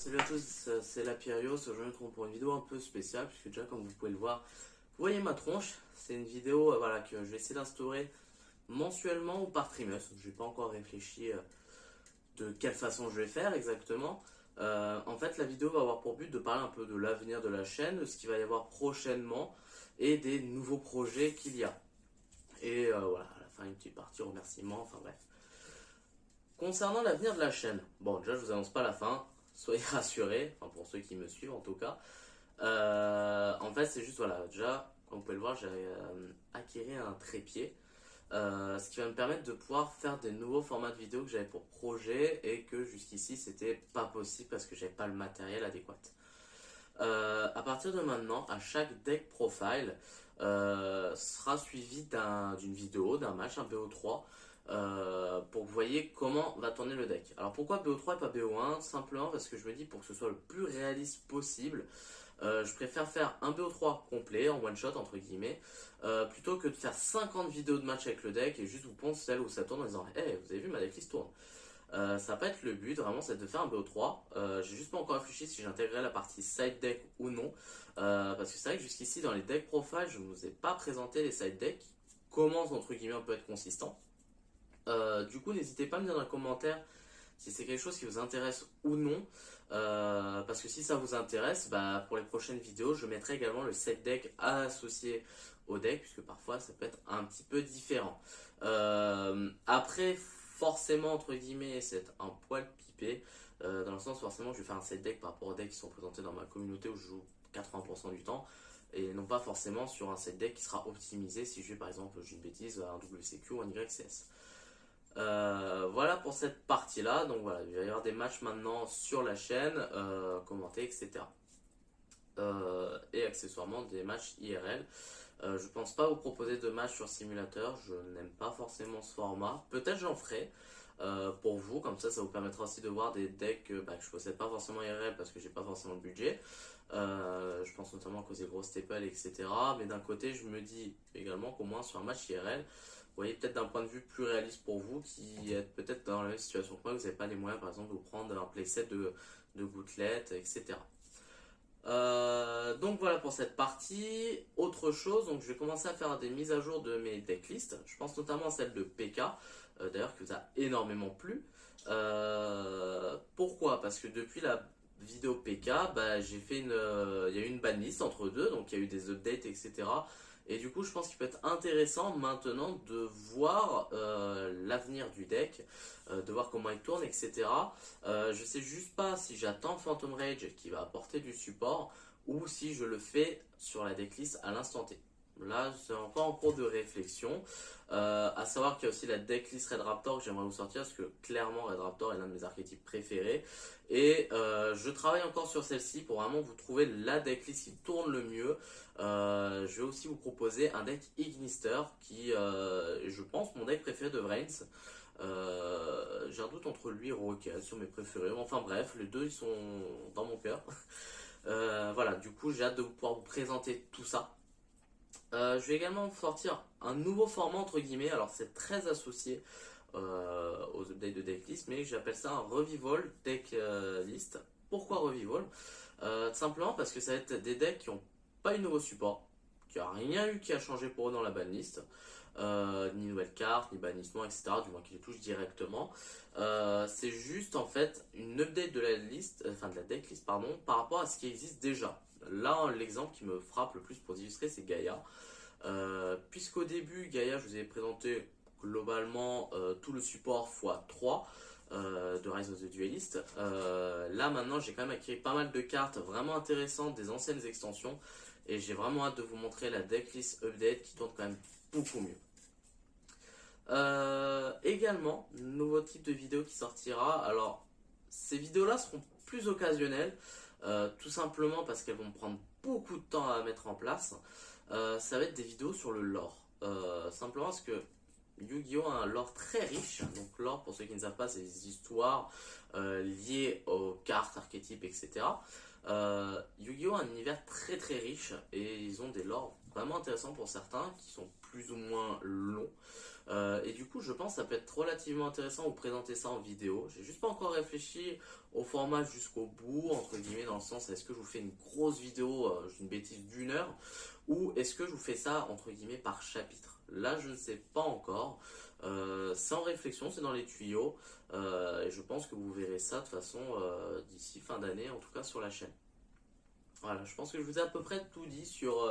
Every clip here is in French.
Salut à tous, c'est Lapirios. Aujourd'hui, on se retrouve pour une vidéo un peu spéciale, puisque déjà, comme vous pouvez le voir, vous voyez ma tronche. C'est une vidéo voilà, que je vais essayer d'instaurer mensuellement ou par trimestre. Je n'ai pas encore réfléchi de quelle façon je vais faire exactement. En fait, la vidéo va avoir pour but de parler un peu de l'avenir de la chaîne, de ce qu'il va y avoir prochainement et des nouveaux projets qu'il y a. Et voilà, à la fin, une petite partie remerciements, enfin bref. Concernant l'avenir de la chaîne, bon, déjà, je vous annonce pas la fin, soyez rassurés, enfin pour ceux qui me suivent en tout cas. En fait, c'est juste, voilà, déjà, comme vous pouvez le voir, j'ai acquis un trépied, ce qui va me permettre de pouvoir faire des nouveaux formats de vidéos que j'avais pour projet et que jusqu'ici, c'était pas possible parce que j'avais pas le matériel adéquat. À partir de maintenant, à chaque deck profile sera suivi d'une vidéo, d'un match, un BO3, pour que vous voyez comment va tourner le deck. Alors pourquoi BO3 et pas BO1? Simplement parce que je me dis pour que ce soit le plus réaliste possible, je préfère faire un BO3 complet, en one shot entre guillemets, plutôt que de faire 50 vidéos de match avec le deck et juste vous pondre celle où ça tourne en disant hey, vous avez vu ma decklist tourne. Ça va pas être le but, vraiment, c'est de faire un BO3. J'ai juste pas encore réfléchi si j'intégrerai la partie side deck ou non. Parce que c'est vrai que jusqu'ici, dans les decks profile, je ne vous ai pas présenté les side decks qui commencent entre guillemets un peu à être consistants. Du coup, n'hésitez pas à me dire dans les commentaires si c'est quelque chose qui vous intéresse ou non. Parce que si ça vous intéresse, bah, pour les prochaines vidéos, je mettrai également le set deck associé au deck, puisque parfois ça peut être un petit peu différent. Après, forcément, entre guillemets, c'est un poil pipé, dans le sens forcément que je vais faire un set deck par rapport aux decks qui sont présentés dans ma communauté où je joue 80% du temps, et non pas forcément sur un set deck qui sera optimisé si je vais par exemple, j'ai une bêtise, un WCQ ou un YCS. Voilà pour cette partie là, donc voilà, il va y avoir des matchs maintenant sur la chaîne, commentés, etc. Et accessoirement des matchs IRL. Je pense pas vous proposer de matchs sur simulateur, je n'aime pas forcément ce format. Peut-être j'en ferai pour vous, comme ça vous permettra aussi de voir des decks que je possède pas forcément IRL parce que j'ai pas forcément le budget. Je pense notamment à cause des gros staples, etc. Mais d'un côté, je me dis également qu'au moins sur un match IRL, vous voyez peut-être d'un point de vue plus réaliste pour vous qui êtes peut-être dans la même situation que moi, vous n'avez pas les moyens par exemple de vous prendre un playset de gouttelettes, etc. Donc voilà pour cette partie. Autre chose, donc je vais commencer à faire des mises à jour de mes decklists. Je pense notamment à celle de PK, d'ailleurs qui vous a énormément plu. Pourquoi? Parce que depuis la vidéo PK, j'ai fait il y a eu une banlist entre deux, donc il y a eu des updates, etc. Et du coup, je pense qu'il peut être intéressant maintenant de voir l'avenir du deck, de voir comment il tourne, etc. Je sais juste pas si j'attends Phantom Rage qui va apporter du support ou si je le fais sur la decklist à l'instant T. Là, c'est encore en cours de réflexion. À savoir qu'il y a aussi la decklist Red Raptor que j'aimerais vous sortir parce que clairement Red Raptor est l'un de mes archétypes préférés. Et je travaille encore sur celle-ci pour vraiment vous trouver la decklist qui tourne le mieux. Je vais aussi vous proposer un deck Ignister qui, je pense, mon deck préféré de Vrains. J'ai un doute entre lui et Rocket sur mes préférés. Enfin bref, les deux ils sont dans mon cœur. Voilà, du coup j'ai hâte de pouvoir vous présenter tout ça. Je vais également sortir un nouveau format entre guillemets. Alors c'est très associé aux updates de decklist, mais j'appelle ça un revival deck list. Pourquoi revival? Tout simplement parce que ça va être des decks qui n'ont pas eu de nouveau support, qui a rien eu qui a changé pour eux dans la banlist. Ni nouvelle carte, ni bannissement, etc. Du moins qu'ils les touchent directement. C'est juste en fait une update de la liste, enfin de la decklist pardon, par rapport à ce qui existe déjà. Là, l'exemple qui me frappe le plus pour illustrer, c'est Gaïa. Puisqu'au début, Gaïa, je vous ai présenté globalement tout le support x3 de Rise of the Duelist. Là, maintenant, j'ai quand même acquis pas mal de cartes vraiment intéressantes des anciennes extensions. Et j'ai vraiment hâte de vous montrer la decklist update qui tourne quand même beaucoup mieux. Également, nouveau type de vidéo qui sortira. Alors, ces vidéos-là seront plus occasionnelles, tout simplement parce qu'elles vont me prendre beaucoup de temps à mettre en place. Ça va être des vidéos sur le lore. Simplement parce que Yu-Gi-Oh a un lore très riche. Donc lore, pour ceux qui ne savent pas, c'est des histoires liés aux cartes, archétypes, etc. Yu-Gi-Oh! A un univers très très riche et ils ont des lores vraiment intéressants pour certains qui sont plus ou moins longs. Et du coup, je pense que ça peut être relativement intéressant de vous présenter ça en vidéo. J'ai juste pas encore réfléchi au format jusqu'au bout, entre guillemets, dans le sens est-ce que je vous fais une grosse vidéo, une bêtise d'1 heure, ou est-ce que je vous fais ça, entre guillemets, par chapitre. Là, je ne sais pas encore. C'est en réflexion, c'est dans les tuyaux. Et je pense que vous verrez ça de toute façon d'ici fin d'année, en tout cas sur la chaîne. Voilà, je pense que je vous ai à peu près tout dit sur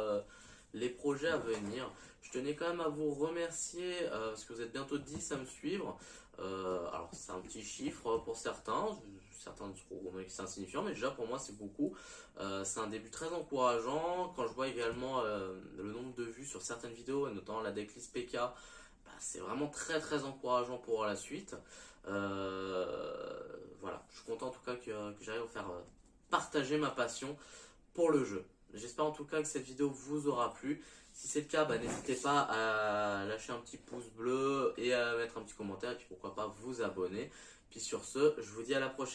les projets à venir. Je tenais quand même à vous remercier parce que vous êtes bientôt 10 à me suivre. Alors c'est un petit chiffre pour certains trouveront que c'est insignifiant, mais déjà pour moi c'est beaucoup. C'est un début très encourageant. Quand je vois également le nombre de vues sur certaines vidéos, et notamment la decklist PK, bah, c'est vraiment très très encourageant pour la suite. Voilà, je suis content en tout cas que j'arrive à vous faire partager ma passion pour le jeu. J'espère en tout cas que cette vidéo vous aura plu. Si c'est le cas, bah, n'hésitez pas à lâcher un petit pouce bleu et à mettre un petit commentaire et puis pourquoi pas vous abonner. Puis sur ce, je vous dis à la prochaine.